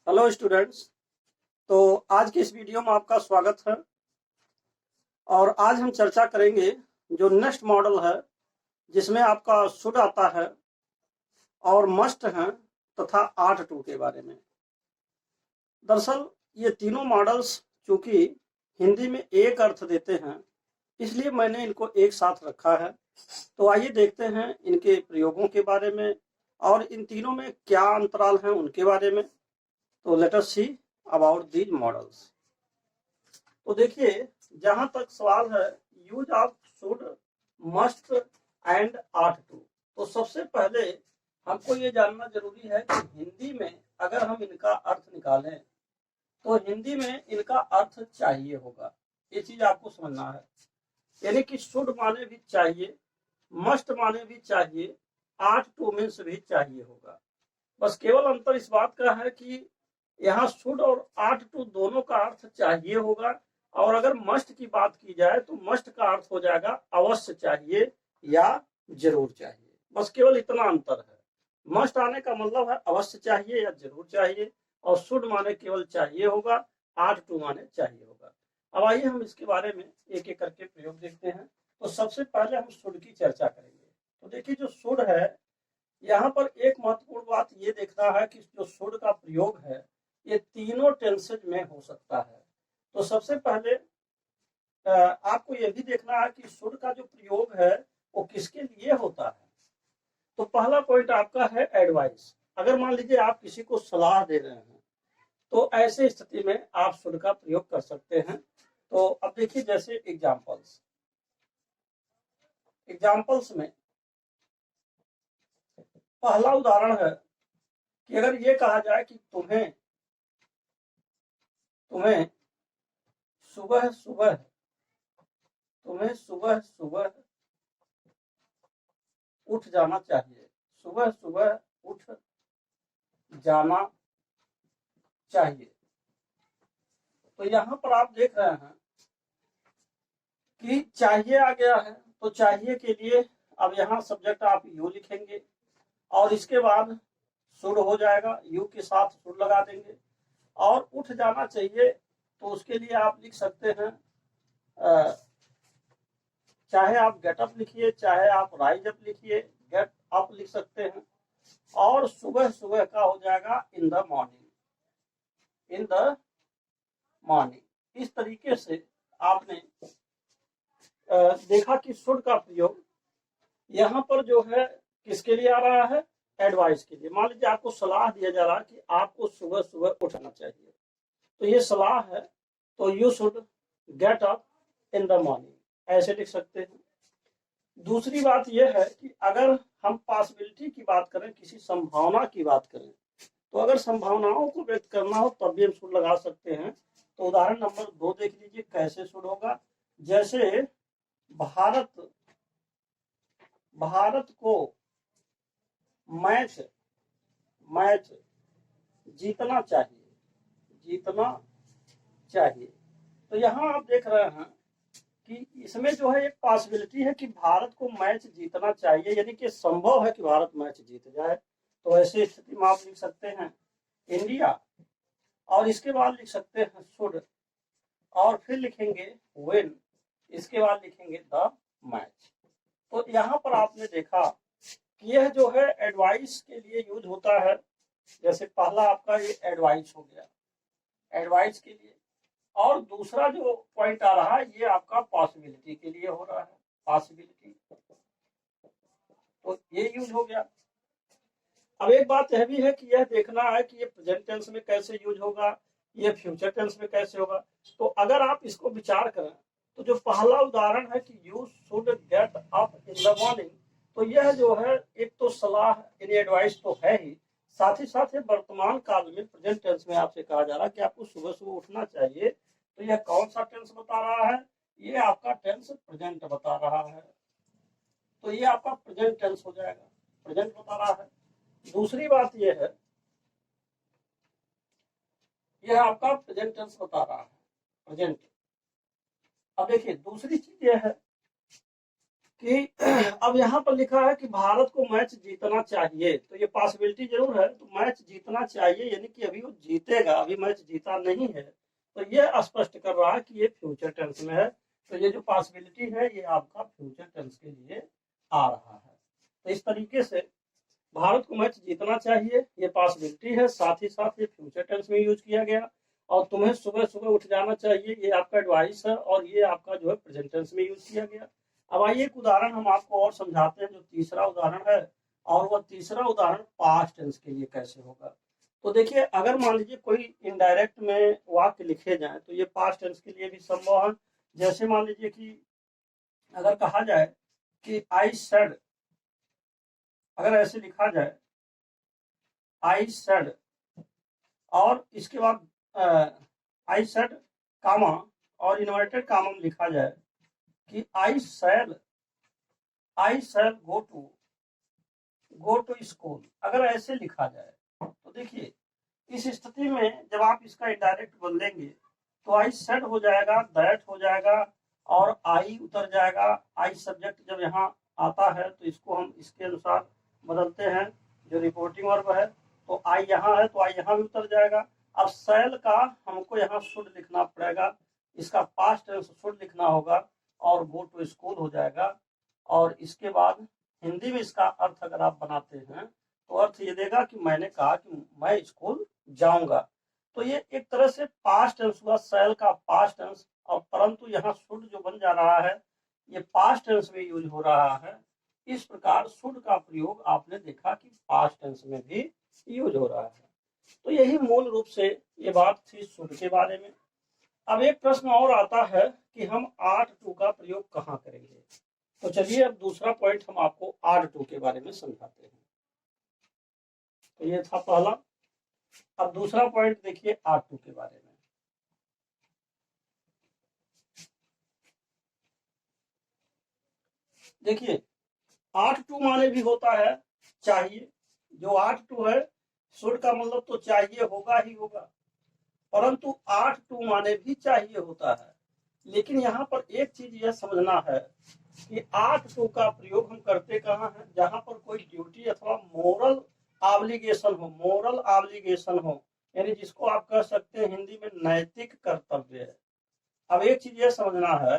Hello students. तो आज की इस वीडियो में आपका स्वागत है और आज हम चर्चा करेंगे जो नेक्स्ट मॉडल है जिसमें आपका शुड आता है और मस्ट है तथा आर्ट टू के बारे में। दरअसल ये तीनों मॉडल्स चूंकि हिंदी में एक अर्थ देते हैं इसलिए मैंने इनको एक साथ रखा है। तो आइए देखते हैं इनके प्रयोगों के बारे में और इन तीनों में क्या अंतराल हैं उनके बारे में। तो let us see about these models. तो देखिए जहां तक सवाल है use of should must and ought to, तो सबसे पहले हमको ये जानना जरूरी है कि हिंदी में अगर हम इनका अर्थ निकालें तो हिंदी में इनका अर्थ चाहिए होगा। ये चीज आपको समझना है, यानी कि शुड माने भी चाहिए, मस्ट माने भी चाहिए, आर्ट टू मीन्स भी चाहिए होगा। बस केवल अंतर इस बात का है कि यहाँ शुड और आर्ट टू दोनों का अर्थ चाहिए होगा और अगर मस्ट की बात की जाए तो मस्ट का अर्थ हो जाएगा अवश्य चाहिए या जरूर चाहिए। बस केवल इतना अंतर है। मस्ट आने का मतलब है अवश्य चाहिए या जरूर चाहिए और शुड माने केवल चाहिए होगा, आर्ट टू माने चाहिए होगा। अब आइए हम इसके बारे में एक एक करके प्रयोग देखते हैं। तो सबसे पहले हम शुड की चर्चा करेंगे। तो देखिए जो शुड है यहाँ पर एक महत्वपूर्ण बात ये देखना है कि जो शुड का प्रयोग है ये तीनों टेंसेज में हो सकता है। तो सबसे पहले आपको ये भी देखना है कि शुड का जो प्रयोग है वो किसके लिए होता है। तो पहला पॉइंट आपका है एडवाइस। अगर मान लीजिए आप किसी को सलाह दे रहे हैं तो ऐसे स्थिति में आप शुड का प्रयोग कर सकते हैं। तो अब देखिए जैसे एग्जाम्पल्स में पहला उदाहरण है कि अगर ये कहा जाए कि तुम्हें सुबह सुबह तुम्हें सुबह सुबह उठ जाना चाहिए, सुबह सुबह उठ जाना चाहिए। तो यहाँ पर आप देख रहे हैं कि चाहिए आ गया है। तो चाहिए के लिए अब यहाँ सब्जेक्ट आप यू लिखेंगे और इसके बाद शुड हो जाएगा, यू के साथ शुड लगा देंगे। और उठ जाना चाहिए तो उसके लिए आप लिख सकते हैं चाहे आप गेट अप लिखिए चाहे आप राइज अप लिखिए, गेट अप लिख सकते हैं। और सुबह सुबह का हो जाएगा in the morning, in the morning. इस तरीके से आपने देखा कि शुड का प्रयोग यहाँ पर जो है किसके लिए आ रहा है, एडवाइस के लिए। मान लीजिए आपको सलाह दिया जा रहा है कि आपको सुबह सुबह उठना चाहिए, तो ये सलाह है तो you should get up in the morning, ऐसे लिख सकते हैं। दूसरी बात यह है कि अगर हम पॉसिबिलिटी की बात करें, किसी संभावना की बात करें, तो अगर संभावनाओं को व्यक्त करना हो तब भी हम शुड लगा सकते हैं। तो उदाहरण नंबर 2 देख लीजिए कैसे शुड होगा। जैसे भारत भारत को मैच मैच जीतना चाहिए, जीतना चाहिए। तो यहाँ आप देख रहे हैं कि इसमें जो है एक पॉसिबिलिटी है कि भारत को मैच जीतना चाहिए, यानी कि संभव है कि भारत मैच जीत जाए। तो ऐसी स्थिति में आप लिख सकते हैं इंडिया और इसके बाद लिख सकते हैं शुड और फिर लिखेंगे विन, इसके बाद लिखेंगे द मैच। तो यहाँ पर आपने देखा कि यह जो है एडवाइस के लिए यूज होता है। जैसे पहला आपका ये एडवाइस हो गया, एडवाइस के लिए। और दूसरा जो पॉइंट आ रहा है ये आपका पॉसिबिलिटी के लिए हो रहा है, पॉसिबिलिटी, तो ये यूज हो गया। अब एक बात यह भी है कि यह देखना है कि ये प्रेजेंट टेंस में कैसे यूज होगा, ये फ्यूचर टेंस में कैसे होगा। तो अगर आप इसको विचार करें तो जो पहला उदाहरण है कि you should get up in the morning, तो यह जो है एक तो सलाह यानी एडवाइस तो है ही, साथ ही साथ वर्तमान काल में प्रेजेंट टेंस में आपसे कहा जा रहा है कि आपको सुबह सुबह उठना चाहिए। तो यह कौन सा टेंस बता रहा है, ये आपका टेंस प्रेजेंट बता रहा है। तो ये आपका प्रेजेंट टेंस हो जाएगा, प्रेजेंट बता रहा है। दूसरी बात यह है, यह आपका प्रेजेंट टेंस बता रहा है, प्रेजेंट। अब देखिए दूसरी चीज यह है कि अब यहाँ पर लिखा है कि भारत को मैच जीतना चाहिए, तो ये पॉसिबिलिटी जरूर है, तो मैच जीतना चाहिए यानी कि अभी वो जीतेगा, अभी मैच जीता नहीं है, तो ये स्पष्ट कर रहा है कि ये फ्यूचर टेंस में है। तो ये जो पॉसिबिलिटी है ये आपका फ्यूचर टेंस के लिए आ रहा है। तो इस तरीके से भारत को मैच जीतना चाहिए, ये पॉसिबिलिटी है, साथ ही साथ ये फ्यूचर टेंस में यूज किया गया। और तुम्हें सुबह सुबह उठ जाना चाहिए, ये आपका एडवाइस है, और ये आपका जो है प्रेजेंट टेंस में यूज किया गया। अब आइए एक उदाहरण हम आपको और समझाते हैं, जो तीसरा उदाहरण है, और वह तीसरा उदाहरण पास्ट टेंस के लिए कैसे होगा। तो देखिए, अगर मान लीजिए कोई इनडायरेक्ट में वाक्य लिखे जाए तो ये पास्ट टेंस के लिए भी संभव है। जैसे मान लीजिए कि अगर कहा जाए कि आई सेड, अगर ऐसे लिखा जाए आई सेड, और इसके बाद आई सेड कामा और इन्वर्टेड कामा में लिखा जाए कि आई शैल गो टू स्कूल, अगर ऐसे लिखा जाए तो देखिए इस स्थिति में जब आप इसका इनडायरेक्ट बदलेंगे तो आई सेड हो जाएगा, दैट हो जाएगा, और आई उतर जाएगा। आई सब्जेक्ट जब यहाँ आता है तो इसको हम इसके अनुसार बदलते हैं, जो रिपोर्टिंग वर्ब है, तो आई यहाँ है तो आई यहाँ भी उतर जाएगा। अब सेल का हमको यहाँ शुड लिखना पड़ेगा, इसका पास्ट टेंस शुड लिखना होगा, और गो टू स्कूल हो जाएगा। और इसके बाद हिंदी में इसका अर्थ अगर आप बनाते हैं तो अर्थ ये देगा कि मैंने कहा कि मैं स्कूल जाऊंगा। तो ये एक तरह से पास्ट टेंस हुआ, सेल का पास्ट टेंस, और परंतु यहाँ शुड जो बन जा रहा है ये पास्ट टेंस में यूज हो रहा है। इस प्रकार शुड का प्रयोग आपने देखा कि पास्ट टेंस में भी यूज हो रहा है। तो यही मूल रूप से ये बात थी शुड के बारे में। अब एक प्रश्न और आता है कि हम आर्ट टू का प्रयोग कहाँ करेंगे। तो चलिए अब दूसरा पॉइंट हम आपको आर्ट टू के बारे में समझाते हैं। तो ये था पहला। अब दूसरा पॉइंट देखिए आर्ट टू के बारे में। देखिए आर्ट टू माने भी होता है चाहिए, जो आर्ट टू है शुड का मतलब तो चाहिए होगा ही होगा, परंतु आर्ट टू माने भी चाहिए होता है। लेकिन यहाँ पर एक चीज यह समझना है कि आर्ट टू का प्रयोग हम करते कहाँ हैं, जहां पर कोई ड्यूटी अथवा मोरल ऑब्लिगेशन हो, यानी जिसको आप कह सकते हैं हिंदी में नैतिक कर्तव्य है। अब एक चीज यह समझना है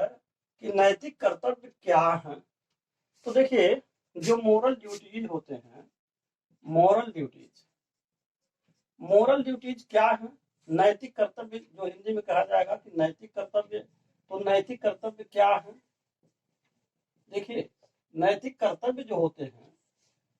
कि नैतिक कर्तव्य क्या है। तो देखिए जो मोरल ड्यूटीज होते हैं, मोरल ड्यूटीज क्या है, नैतिक कर्तव्य जो हिंदी में कहा जाएगा कि नैतिक कर्तव्य। तो नैतिक कर्तव्य क्या है, देखिए नैतिक कर्तव्य जो होते हैं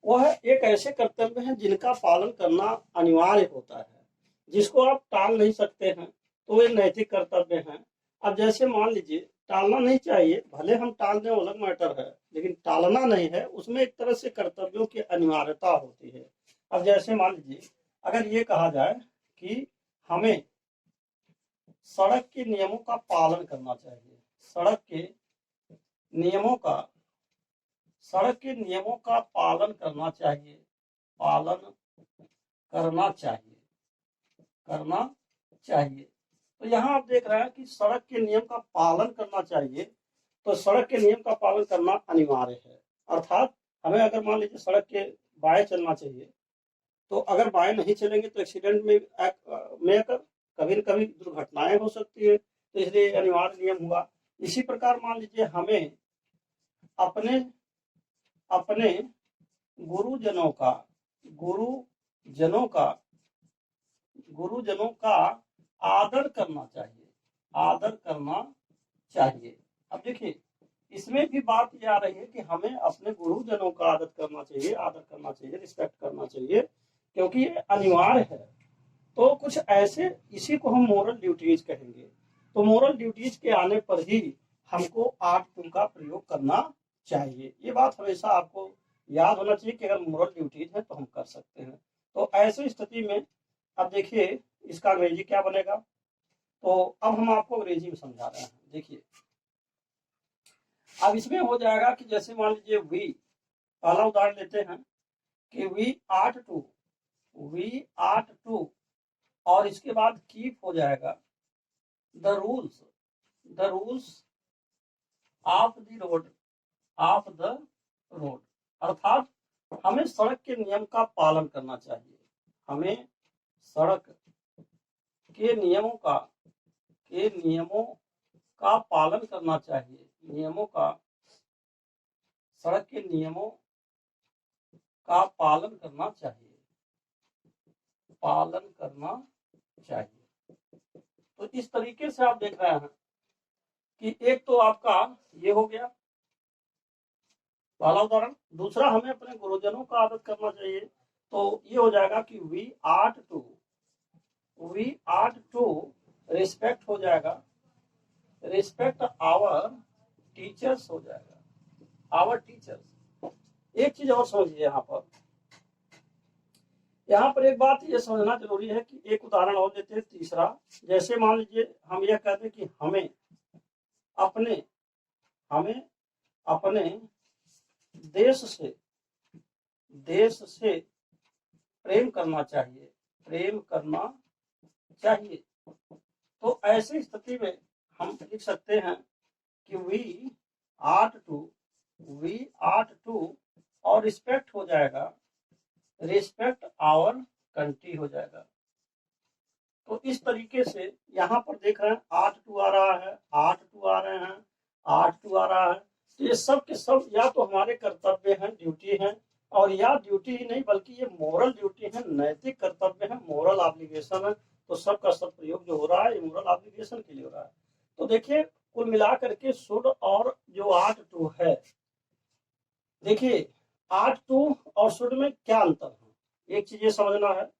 वह एक ऐसे कर्तव्य हैं जिनका पालन करना अनिवार्य होता है, जिसको आप टाल नहीं सकते हैं, तो वे नैतिक कर्तव्य हैं। अब जैसे मान लीजिए टालना नहीं चाहिए, भले हम टाल दें अलग मैटर है, लेकिन टालना नहीं है, उसमें एक तरह से कर्तव्यों की अनिवार्यता होती है। अब जैसे मान लीजिए अगर ये कहा जाए कि हमें सड़क के नियमों का पालन करना चाहिए, नियमों का सड़क के नियमों का पालन करना चाहिए, पालन करना चाहिए, करना चाहिए। तो यहाँ आप देख रहे हैं कि सड़क के नियम का पालन करना चाहिए, तो सड़क के नियम का पालन करना अनिवार्य है। अर्थात हमें अगर मान लीजिए सड़क के बाएं चलना चाहिए, तो अगर बाएं नहीं चलेंगे तो एक्सीडेंट में कभी न कभी दुर्घटनाएं हो सकती है, तो इसलिए अनिवार्य नियम हुआ। इसी प्रकार मान लीजिए हमें अपने अपने गुरुजनों का गुरुजनों का गुरुजनों का आदर करना चाहिए, आदर करना चाहिए। अब देखिए इसमें भी बात यह आ रही है कि हमें अपने गुरुजनों का आदर करना चाहिए, रिस्पेक्ट करना चाहिए, क्योंकि ये अनिवार्य है। तो कुछ ऐसे, इसी को हम मोरल ड्यूटीज कहेंगे। तो मोरल ड्यूटीज के आने पर ही हमको आर्ट टू का प्रयोग करना चाहिए। ये बात हमेशा आपको याद होना चाहिए कि अगर मोरल ड्यूटीज है तो हम कर सकते हैं। तो ऐसी स्थिति में अब देखिए इसका अंग्रेजी क्या बनेगा। तो अब हम आपको अंग्रेजी में समझा रहे हैं। देखिए अब इसमें हो जाएगा कि जैसे मान लीजिए वी, पहला उदाहरण लेते हैं कि वी आर्ट टू, और इसके बाद कीप हो जाएगा the rules of the road, of the road, अर्थात हमें सड़क के नियम का पालन करना चाहिए। हमें सड़क के नियमों का पालन करना चाहिए। सड़क के नियमों का पालन करना चाहिए। तो इस तरीके से आप देख रहे हैं कि एक तो आपका ये हो गया पहला उदाहरण। दूसरा, हमें अपने गुरुजनों का आदर करना चाहिए। तो ये हो जाएगा कि वी आर्ट टू रिस्पेक्ट हो जाएगा, रिस्पेक्ट आवर टीचर्स हो जाएगा, आवर टीचर्स। एक चीज और समझिए यहाँ पर एक बात ये समझना जरूरी है कि एक उदाहरण और देते हैं तीसरा। जैसे मान लीजिए हम यह कहते हैं कि हमें अपने देश से प्रेम करना चाहिए। तो ऐसी स्थिति में हम लिख सकते हैं कि वी आर्ट टू और रिस्पेक्ट हो जाएगा, रिस्पेक्ट आवर कंट्री हो जाएगा। तो इस तरीके से यहाँ पर देख रहे हैं आर्ट टू आ रहा है, आर्ट टू आ रहे हैं, आर्ट टू आ रहा है। तो ये सब के सब या तो हमारे कर्तव्य हैं, ड्यूटी हैं, और या ड्यूटी ही नहीं बल्कि ये मोरल ड्यूटी है, नैतिक कर्तव्य है, मोरल ऑब्लिगेशन है। तो सबका सब प्रयोग जो हो रहा है ये मोरल ऑब्लिगेशन के लिए हो रहा है। तो देखिए कुल मिलाकर के शुड और जो आर्ट टू है, देखिए आर्ट टू और शुड में क्या अंतर है, एक चीज ये समझना है।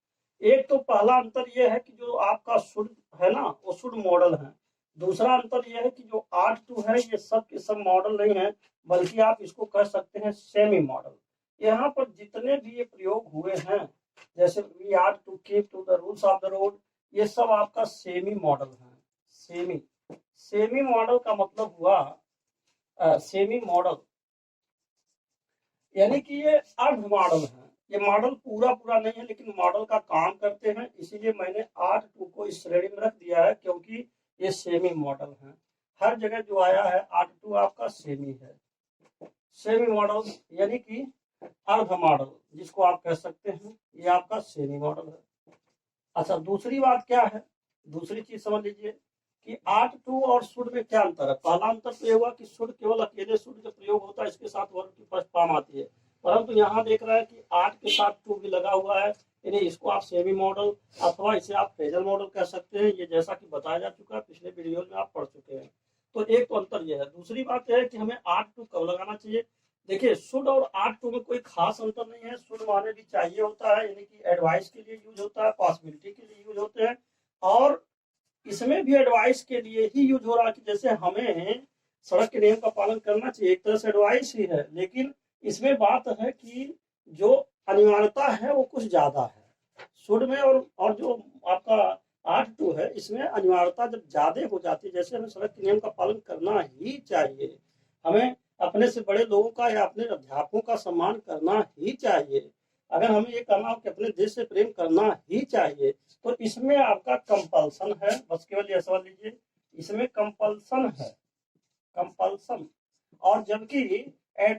एक तो पहला अंतर ये है कि जो आपका शुड है ना वो शुड मॉडल है। दूसरा अंतर यह है कि जो आर्ट टू है ये सब के सब मॉडल नहीं है बल्कि आप इसको कह सकते हैं सेमी मॉडल। यहाँ पर जितने भी ये प्रयोग हुए हैं जैसे we ought to keep to the rules of the road, ये सब आपका सेमी मॉडल है। सेमी मॉडल का मतलब हुआ सेमी मॉडल यानी कि ये अर्ध मॉडल है। ये मॉडल पूरा नहीं है लेकिन मॉडल का काम करते हैं, इसीलिए मैंने आर्ट टू को इस श्रेणी में रख दिया है क्योंकि ये सेमी मॉडल है। हर जगह जो आया है आर्ट टू आपका सेमी है। सेमी मॉडल यानी कि अर्ध मॉडल जिसको आप कह सकते हैं, ये आपका सेमी मॉडल है। अच्छा, दूसरी बात क्या है, दूसरी चीज समझ लीजिए कि आर्ट टू और शुड में क्या अंतर है। पहला अंतर तो ये हुआ कि शुड केवल अकेले शुड जब प्रयोग होता है इसके साथ वर्ब की फर्स्ट फॉर्म आती है, परंतु यहाँ देख रहा है कि आर्ट के साथ टू भी लगा हुआ है, यानी इसको आप सेमी मॉडल अथवा इसे आप फ्रेजल मॉडल कह सकते हैं। ये जैसा कि बताया जा चुका है पिछले वीडियो में आप पढ़ चुके हैं। तो एक तो अंतर यह है। दूसरी बात यह है कि हमें आर्ट टू कब लगाना चाहिए। देखिए शुड और आर्ट टू में कोई खास अंतर नहीं है। शुड माने भी चाहिए होता है, यानी कि एडवाइस के लिए यूज होता है, पॉसिबिलिटी के लिए यूज होते हैं, और इसमें भी एडवाइस के लिए ही यूज हो रहा है कि जैसे हमें सड़क के नियम का पालन करना चाहिए, एक तरह से एडवाइस ही है, लेकिन इसमें बात है कि जो अनिवार्यता है वो कुछ ज्यादा है शुड में, और जो आपका आर्ट टू है इसमें अनिवार्यता जब ज्यादा हो जाती है, जैसे हमें सड़क के नियम का पालन करना ही चाहिए, हमें अपने से बड़े लोगों का या अपने अध्यापकों का सम्मान करना ही चाहिए, अगर हमें ये करना हो कि अपने देश से प्रेम करना ही चाहिए, तो इसमें आपका कंपल्सन है। बस केवल यह समझ लीजिए इसमें कंपल्सन है, कंपल्सन। और जबकि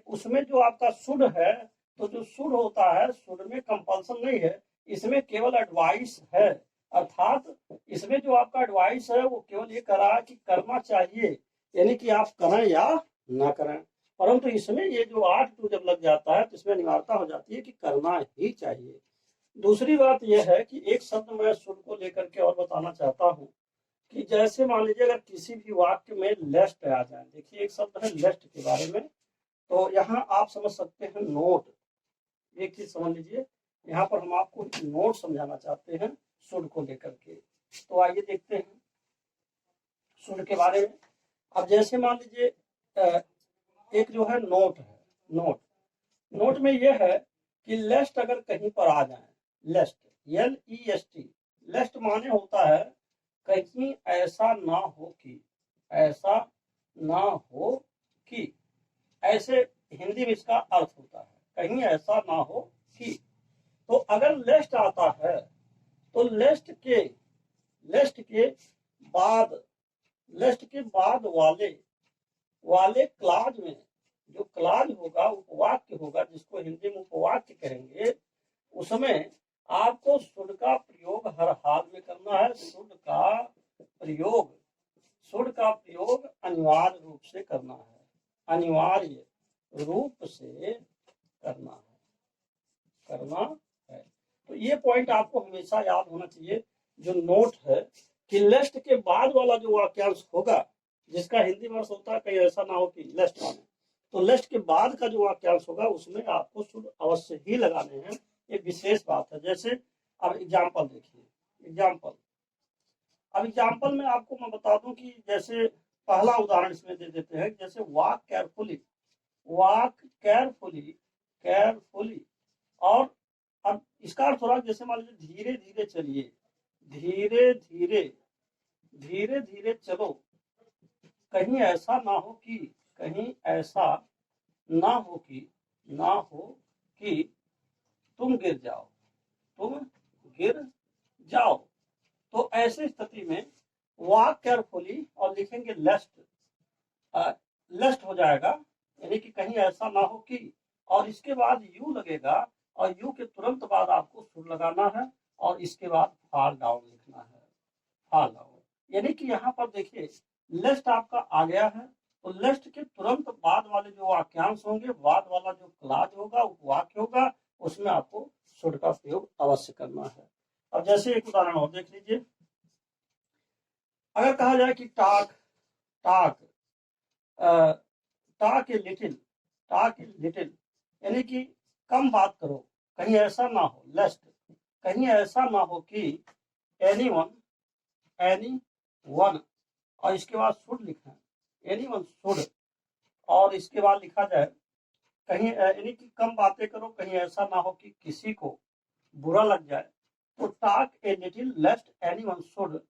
उसमें जो आपका शुड है, तो जो शुड होता है शुड में कंपल्सन नहीं है, इसमें केवल एडवाइस है। अर्थात इसमें जो आपका एडवाइस है वो केवल ये कह रहा है कि करना चाहिए, यानी कि आप करें या ना करें, परंतु इसमें ये जो आर्ट टू जब लग जाता है तो इसमें अनिवार्यता हो जाती है कि करना ही चाहिए। दूसरी बात यह है कि एक शब्द मैं शुड को लेकर के और बताना चाहता हूँ कि जैसे मान लीजिए अगर किसी भी वाक्य में लेस्ट आ जाए, देखिए एक शब्द है लेस्ट के बारे में, तो यहाँ आप समझ सकते हैं नोट। एक चीज समझ लीजिए, यहाँ पर हम आपको नोट समझाना चाहते हैं शुड को लेकर के। तो आइए देखते हैं शुड के बारे में। अब जैसे मान लीजिए एक जो है नोट है, नोट में यह है कि लेस्ट अगर कहीं पर आ जाए, लेस्ट LEST, लेस्ट माने होता है कहीं ऐसा ना हो कि, ऐसा ना हो कि, ऐसे हिंदी में इसका अर्थ होता है कहीं ऐसा ना हो कि। तो अगर लेस्ट आता है तो लेस्ट के बाद वाले क्लाज में जो क्लाज होगा, उपवाक्य होगा, जिसको हिंदी में उपवाक्य कहेंगे, उसमें आपको शुड का प्रयोग हर हाल में करना है। शुड का प्रयोग अनिवार्य रूप से करना है, अनिवार्य रूप से करना है। तो ये पॉइंट आपको हमेशा याद होना चाहिए। जो नोट है कि लेस्ट के बाद वाला जो वाक्यांश होगा, जिसका हिंदी में अर्थ होता है कहीं ऐसा ना हो कि लेस्ट माने, तो लेस्ट के बाद का जो वाक्यांश होगा उसमें आपको शुड अवश्य ही लगाने हैं। ये विशेष बात है। जैसे अब एग्जाम्पल देखिए, अब एग्जाम्पल में आपको मैं बता दूं कि जैसे पहला उदाहरण इसमें दे देते हैं, जैसे वॉक केयरफुली। और अब इसका अर्थ हो रहा है जैसे मान लीजिए धीरे धीरे चलिए, धीरे धीरे चलो, कहीं ऐसा ना हो कि तुम गिर जाओ। तो ऐसी स्थिति में वॉक केयरफुली और लिखेंगे लेस्ट हो जाएगा, यानी कि कहीं ऐसा ना हो कि, और इसके बाद यू लगेगा, और यू के तुरंत बाद आपको शुड लगाना है, और इसके बाद फॉल डाउन लिखना है, फॉल डाउन। यानी कि यहाँ पर देखिए लेस्ट आपका आ गया है, तो लेस्ट के तुरंत बाद वाले जो वाक्यांश होंगे, बाद वाला जो क्लाज होगा, उपवाक्य होगा, उसमें आपको शुड का प्रयोग अवश्य करना है। अब जैसे एक उदाहरण और देख लीजिए, अगर कहा जाए कि टॉक ए लिटिल, यानी कि कम बात करो, कहीं ऐसा ना हो, लेस्ट कहीं ऐसा ना हो कि एनी वन, और इसके बाद शुड लिखना है, एनी वन शुड, और इसके बाद लिखा जाए कहीं, यानी कि कम बातें करो, कहीं ऐसा ना हो कि किसी को बुरा लग जाए। तो talk a little lest anyone should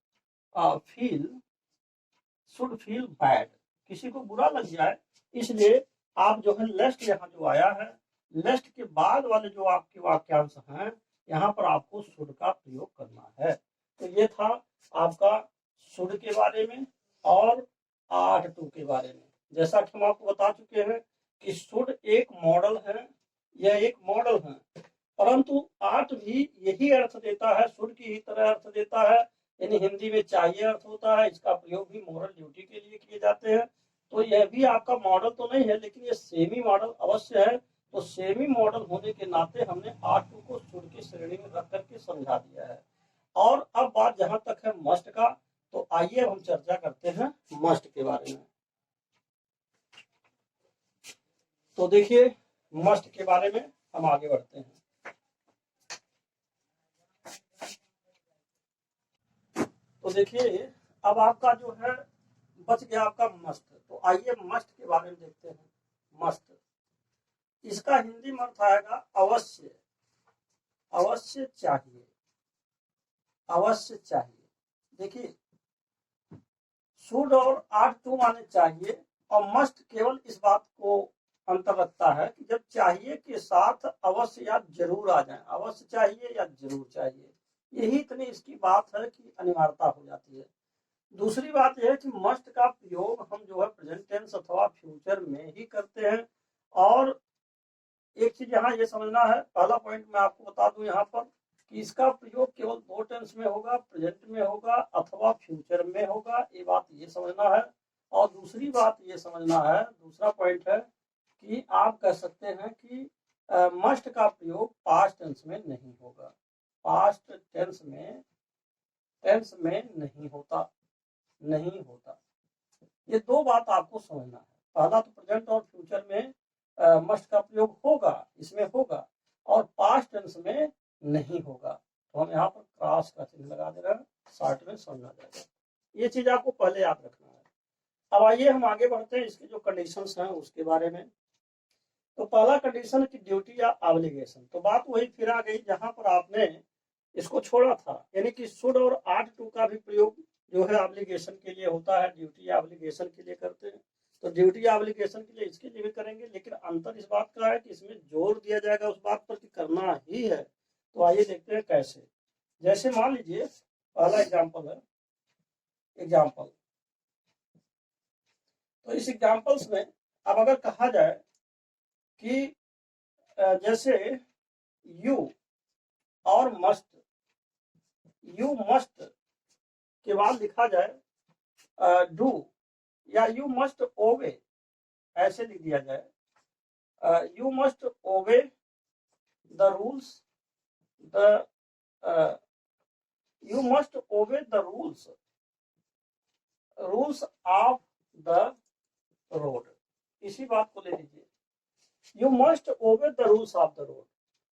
feel bad, किसी को बुरा लग जाए, इसलिए आप जो है लेस्ट यहाँ जो आया है, लेस्ट के बाद वाले जो आपके वाक्यांश हैं, यहाँ पर आपको शुड का प्रयोग करना है। तो ये था आपका शुड के बारे में और 8(2) के बारे में। जैसा कि हम आपको बता चुके हैं कि शुड एक मॉडल है, यह एक मॉडल है, परंतु 8 भी यही अर्थ देता है, शुड की ही तरह अर्थ देता है। यानी हिंदी में चाहिए अर्थ होता है, इसका प्रयोग भी मोरल ड्यूटी के लिए किए जाते हैं। तो यह भी आपका मॉडल तो नहीं है, लेकिन ये सेमी मॉडल अवश्य है। तो सेमी मॉडल होने के नाते हमने 8(2) को शुड की श्रेणी में रख करके समझा दिया है। और अब बात जहां तक है मस्ट का, तो आइए हम चर्चा करते हैं मस्ट के बारे में। तो देखिए मस्ट के बारे में हम आगे बढ़ते हैं। तो देखिए अब आपका जो है बच गया आपका मस्ट। तो आइए मस्ट के बारे में देखते हैं। मस्ट, इसका हिंदी में अर्थ आएगा अवश्य, अवश्य चाहिए, अवश्य चाहिए। देखिए शुड और 8(2) माने चाहिए, और मस्ट केवल इस बात को अंतर रखता है कि जब चाहिए के साथ अवश्य या जरूर आ जाए, अवश्य चाहिए या जरूर चाहिए, यही इतनी इसकी बात है कि अनिवार्यता हो जाती है। दूसरी बात यह है कि मस्ट का प्रयोग हम जो है प्रेजेंट टेंस अथवा फ्यूचर में ही करते हैं। और एक चीज यहाँ ये समझना है, पहला पॉइंट मैं आपको बता दूं यहाँ पर कि इसका प्रयोग केवल 2 टेंस में होगा, प्रेजेंट में होगा अथवा फ्यूचर में होगा, ये बात ये समझना है। और दूसरी बात ये समझना है, दूसरा पॉइंट है कि आप कह सकते हैं कि मस्ट का प्रयोग पास्ट टेंस में नहीं होगा, पास्ट टेंस में नहीं होता। ये 2 बात आपको समझना है। पहला तो प्रेजेंट और फ्यूचर में मस्ट का प्रयोग होगा, इसमें होगा, और पास्ट टेंस में नहीं होगा। तो हम यहाँ पर क्रॉस का चिन्ह लगा दे रहे हैं, शॉर्ट में समझना जाएगा। ये चीज आपको पहले याद रखना है। अब आइए हम आगे बढ़ते हैं इसके जो कंडीशंस हैं उसके बारे में। तो पहला कंडीशन की ड्यूटी या ऑब्लिगेशन। तो बात वही फिर आ गई जहां पर आपने इसको छोड़ा था, यानी कि शुड और 8(2) का भी प्रयोग जो है ऑब्लिगेशन के लिए होता है, ड्यूटी या ऑब्लिगेशन के लिए करते हैं। तो ड्यूटी या ऑब्लिगेशन के लिए इसके लिए भी करेंगे, लेकिन अंतर इस बात का है कि इसमें जोर दिया जाएगा उस बात पर कि करना ही है। तो आइए देखते हैं कैसे। जैसे मान लीजिए पहला एग्जाम्पल है, तो इस एग्जाम्पल्स में अब अगर कहा जाए कि जैसे यू और मस्ट, यू मस्ट के बाद लिखा जाए डू, या यू मस्ट ओबे, ऐसे लिख दिया जाए यू मस्ट ओबे the rules, the you must ओबे the rules, rules of the road. इसी बात को ले लीजिए, यू मस्ट ओबे the rules of the road.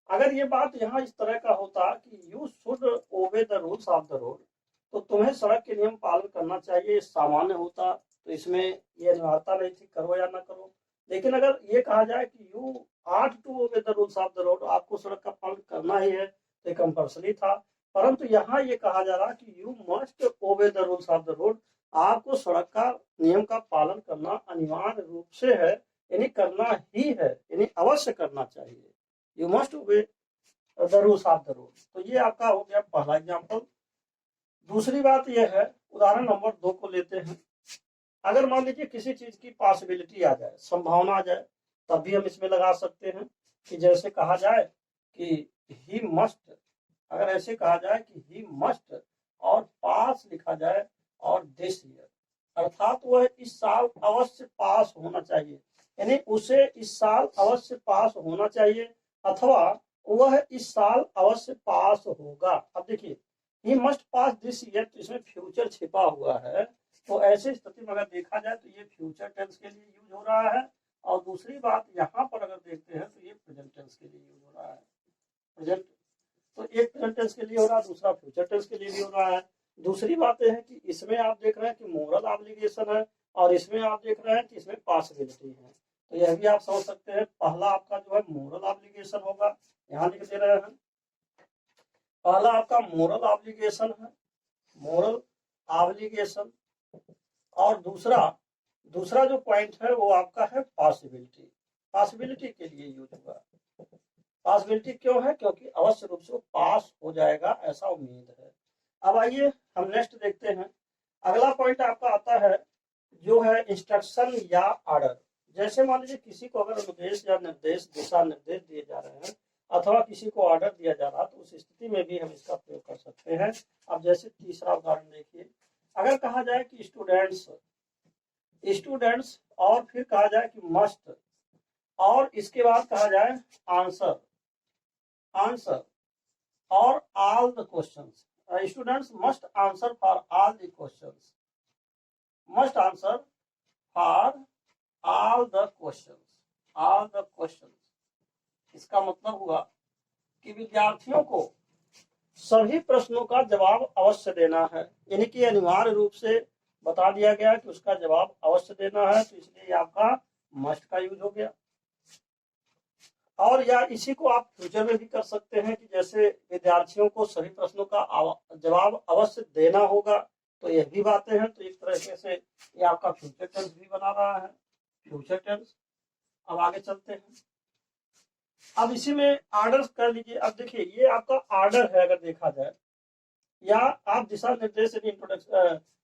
अगर ये बात यहाँ इस तरह का होता कि यू शुड ओबे the rules of the road, तो तुम्हें सड़क के नियम पालन करना चाहिए, सामान्य होता, तो इसमें ये अनिवार्यता नहीं थी करो या ना करो। लेकिन अगर ये कहा जाए कि you ought to obey the rules of the road, आपको सड़क का पालन करना ही है, तो ये कंपल्सरी था। परंतु यहाँ ये कहा जा रहा कि यू मस्ट ओबे the rules of the road, आपको सड़क का नियम का पालन करना अनिवार्य रूप से है, यानी करना ही है, यानी अवश्य करना चाहिए। यू मस्ट ओबे the rules of the road. तो ये आपका हो गया पहला एग्जाम्पल। दूसरी बात यह है, उदाहरण नंबर 2 को लेते हैं। अगर मान लीजिए किसी चीज की पॉसिबिलिटी आ जाए, संभावना आ जाए, तब भी हम इसमें लगा सकते हैं कि जैसे कहा जाए कि ही मस्ट, अगर ऐसे कहा जाए कि ही मस्ट और पास लिखा जाए और दिस ईयर, अर्थात वह इस साल अवश्य पास होना चाहिए, यानी उसे इस साल अवश्य पास होना चाहिए, अथवा वह इस साल अवश्य पास होगा। अब देखिए he must pass this year, तो इसमें फ्यूचर छिपा हुआ है, तो ऐसे स्थिति में अगर देखा जाए तो ये फ्यूचर टेंस के लिए यूज हो रहा है। और दूसरी बात यहाँ पर अगर देखते हैं तो ये प्रेजेंट टेंस के लिए यूज हो रहा है। प्रेजेंट, तो एक प्रेजेंट टेंस के लिए हो रहा है, दूसरा फ्यूचर टेंस के लिए भी हो रहा है। दूसरी बात यह है कि इसमें आप देख रहे हैं कि मोरल ऑब्लिगेशन है, और इसमें आप देख रहे हैं कि इसमें पॉसिबिलिटी है। तो यह भी आप समझ सकते हैं, पहला आपका जो है मोरल ऑब्लिगेशन होगा, यहाँ लिख दे रहे हैं। पहला आपका मोरल ऑब्लिगेशन है, मोरल ऑब्लिगेशन। और दूसरा जो पॉइंट है वो आपका है पॉसिबिलिटी। पॉसिबिलिटी के लिए यूज होगा। पॉसिबिलिटी क्यों है? क्योंकि अवश्य रूप से वो पास हो जाएगा, ऐसा उम्मीद है। अब आइए हम नेक्स्ट देखते हैं। अगला पॉइंट आपका आता है जो है इंस्ट्रक्शन या ऑर्डर। जैसे मान लीजिए किसी को अगर उपदेश या निर्देश, दिशा निर्देश दिए जा रहे हैं, अथवा किसी को ऑर्डर दिया जा रहा है, तो उस स्थिति में भी हम इसका प्रयोग कर सकते हैं। अब जैसे तीसरा उदाहरण देखिए, अगर कहा जाए कि स्टूडेंट्स और फिर कहा जाए कि मस्ट, और इसके बाद कहा जाए आंसर और all the questions. Students must answer for all the questions, must answer for all the questions. इसका मतलब हुआ कि विद्यार्थियों को सभी प्रश्नों का जवाब अवश्य देना है, यानी कि अनिवार्य रूप से बता दिया गया कि उसका जवाब अवश्य देना है, तो इसलिए आपका मस्ट का यूज हो गया। और या इसी को आप फ्यूचर में भी कर सकते हैं कि जैसे विद्यार्थियों को सभी प्रश्नों का जवाब अवश्य देना होगा, तो यह भी बातें हैं। तो एक तरीके से ये आपका फ्यूचर टेंस भी बना रहा है, फ्यूचर टेंस। अब आगे चलते हैं। अब इसी में ऑर्डर कर लीजिए। अब देखिए ये आपका ऑर्डर है अगर देखा जाए, या आप दिशा निर्देश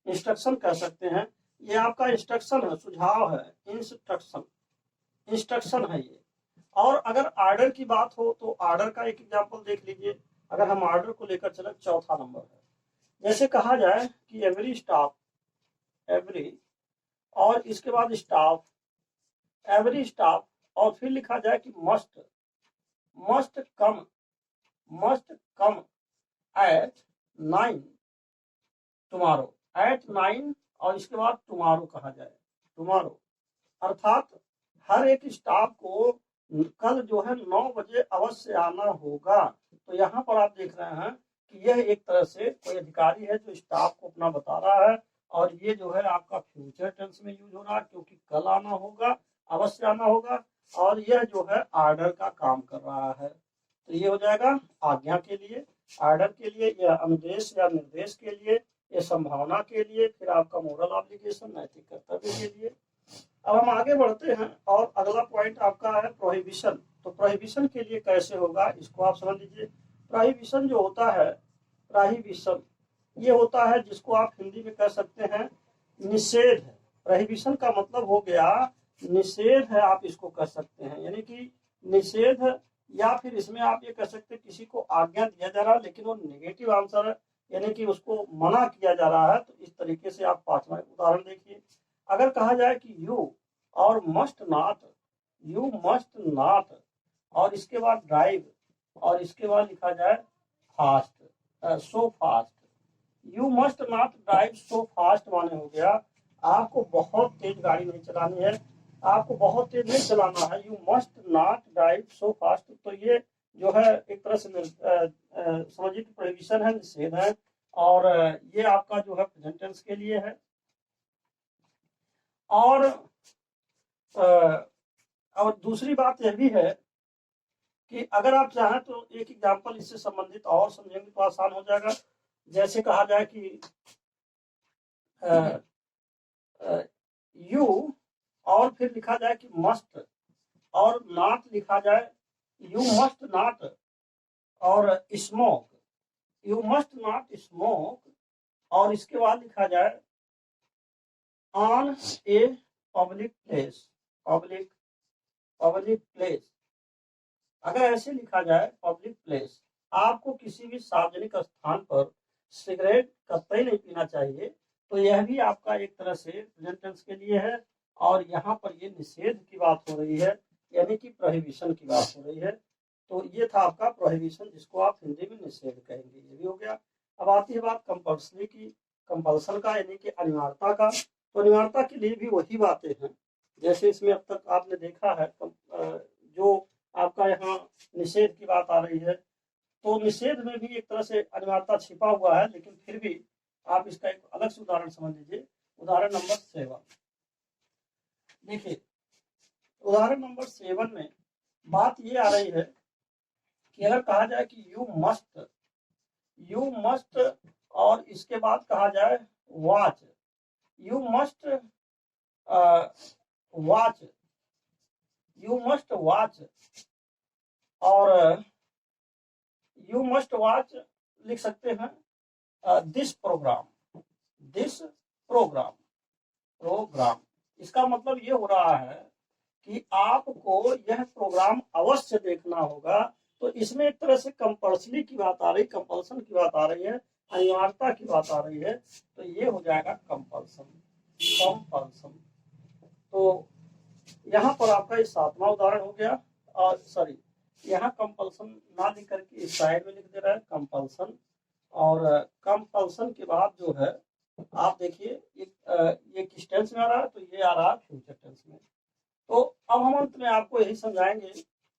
इंस्ट्रक्शन कह सकते हैं। ये आपका इंस्ट्रक्शन है, सुझाव है, इंस्ट्रक्शन है ये। और अगर ऑर्डर की बात हो तो ऑर्डर का एक एग्जांपल देख लीजिए। अगर हम ऑर्डर को लेकर चले, चौथा नंबर है। जैसे कहा जाए कि एवरी स्टाफ, एवरी और इसके बाद स्टाफ, एवरी स्टाफ, और फिर लिखा जाए कि must come at 9 tomorrow, at 9, और इसके बाद टुमारो कहा जाए, टुमारो, अर्थात हर एक स्टाफ को कल जो है 9 बजे अवश्य आना होगा। तो यहाँ पर आप देख रहे हैं कि यह एक तरह से कोई अधिकारी है जो स्टाफ को अपना बता रहा है, और ये जो है आपका फ्यूचर टेंस में यूज हो रहा है, क्योंकि कल आना होगा, अवश्य आना होगा, और यह जो है ऑर्डर का काम कर रहा है। तो ये हो जाएगा आज्ञा के लिए, ऑर्डर के लिए, या अनुदेश या निर्देश के लिए, या संभावना के लिए, फिर आपका मोरल ऑब्लिगेशन, नैतिक कर्तव्य के लिए। अब हम आगे बढ़ते हैं, और अगला पॉइंट आपका है प्रोहिबिशन। तो प्रोहिबिशन के लिए कैसे होगा, इसको आप समझ लीजिए। प्रोहिबिशन जो होता है, प्रोहिबिशन ये होता है जिसको आप हिंदी में कह सकते हैं निषेध। प्रोहिबिशन का मतलब हो गया निषेध है, आप इसको कह सकते हैं, यानी कि निषेध, या फिर इसमें आप ये कह सकते हैं किसी को आज्ञा दिया जा रहा है लेकिन वो नेगेटिव आंसर है, यानी कि उसको मना किया जा रहा है। तो इस तरीके से आप पांचवा उदाहरण देखिए। अगर कहा जाए कि यू और must not, you must not और इसके बाद ड्राइव और इसके बाद लिखा जाए fast, so fast. You must not drive so fast माने हो गया आपको बहुत तेज गाड़ी नहीं चलानी है, आपको बहुत तेज नहीं चलाना है। You must not drive so fast, तो ये जो है एक तरह से समझिए कि प्रोहिबिशन है, निषेध है, और ये आपका जो है प्रेजेंट टेंस के लिए है। और दूसरी बात यह भी है कि अगर आप चाहें तो एक एग्जाम्पल इससे संबंधित और समझेंगे तो आसान हो जाएगा। जैसे कहा जाए कि यू और फिर लिखा जाए कि मस्ट और नॉट लिखा जाए यू मस्ट नॉट और smoke, you must not smoke और इसके बाद लिखा जाए on a public place, public place. अगर ऐसे लिखा जाए पब्लिक प्लेस, आपको किसी भी सार्वजनिक स्थान पर सिगरेट कतई नहीं पीना चाहिए, तो यह भी आपका एक तरह से प्रेजेंट टेंस के लिए है। और यहाँ पर ये निषेध की बात हो रही है, यानी कि प्रोहिबिशन की बात हो रही है। तो ये था आपका प्रोहिबिशन, जिसको आप हिंदी में निषेध कहेंगे, ये भी हो गया। अब आती है बात कंपल्सरी की, कंपल्सन का, यानी कि अनिवार्यता का। तो अनिवार्यता के लिए भी वही बातें हैं जैसे इसमें अब तक आपने देखा है। जो आपका यहाँ निषेध की बात आ रही है, तो निषेध में भी एक तरह से अनिवार्यता छिपा हुआ है, लेकिन फिर भी आप इसका एक अलग से उदाहरण समझ लीजिए। उदाहरण नंबर 7 देखिए। उदाहरण नंबर 7 में बात ये आ रही है कि अगर कहा जाए कि यू मस्ट और इसके बाद कहा जाए watch, you must watch, you must watch और यू मस्ट वॉच लिख सकते हैं this programme, this programme, programme. इसका मतलब ये हो रहा है कि आपको यह प्रोग्राम अवश्य देखना होगा। तो इसमें एक तरह से कंपल्सरी की बात आ रही, कंपल्सन की बात आ रही है, अनिवार्यता की बात आ रही है। तो ये हो जाएगा कंपल्सन, कंपल्सन। तो यहाँ पर आपका ये 7वां उदाहरण हो गया। और सॉरी, यहाँ कंपल्सन ना लिख करके इस साइड में लिख दे रहा है कंपल्सन। और कंपल्सन के बाद जो है आप देखिए ये किस टेंस में आ रहा है, तो ये आ रहा है फ्यूचर टेंस में। तो अब हम अंत में आपको यही समझाएंगे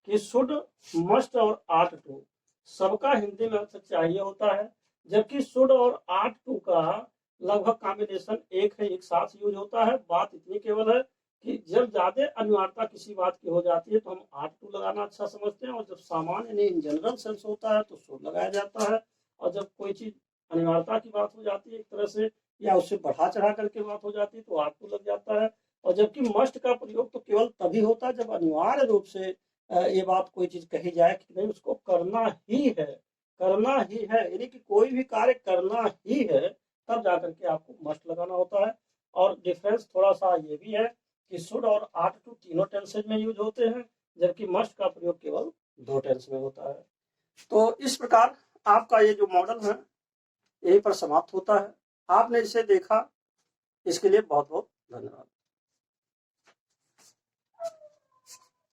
कि शुड, मस्ट और आर्ट टू सबका हिंदी में अर्थ चाहिए होता है, जबकि शुड और आर्ट टू का लगभग कॉम्बिनेशन एक है, एक साथ यूज होता है। बात इतनी केवल है कि जब ज्यादा अनिवार्यता किसी बात की हो जाती है तो हम आर्ट टू लगाना अच्छा समझते हैं, और जब सामान्य यानी इन जनरल सेंस होता है तो शुड लगाया जाता है। और जब कोई चीज अनिवार्यता की बात हो जाती है एक तरह से, या उससे बढ़ा चढ़ा करके बात हो जाती है, तो आर्ट टू लग जाता है। और जबकि मस्ट का प्रयोग तो केवल तभी होता है जब अनिवार्य रूप से ये बात कोई चीज कही जाए कि नहीं उसको करना ही है, करना ही है, यानी कि कोई भी कार्य करना ही है, तब जाकर के आपको मस्ट लगाना होता है। और डिफरेंस थोड़ा सा ये भी है कि शुड और आर्ट टू तीनों टेंसेज में यूज होते हैं, जबकि मस्ट का प्रयोग केवल 2 टेंस में होता है। तो इस प्रकार आपका ये जो मॉडल है यहीं पर समाप्त होता है। आपने इसे देखा, इसके लिए बहुत बहुत धन्यवाद।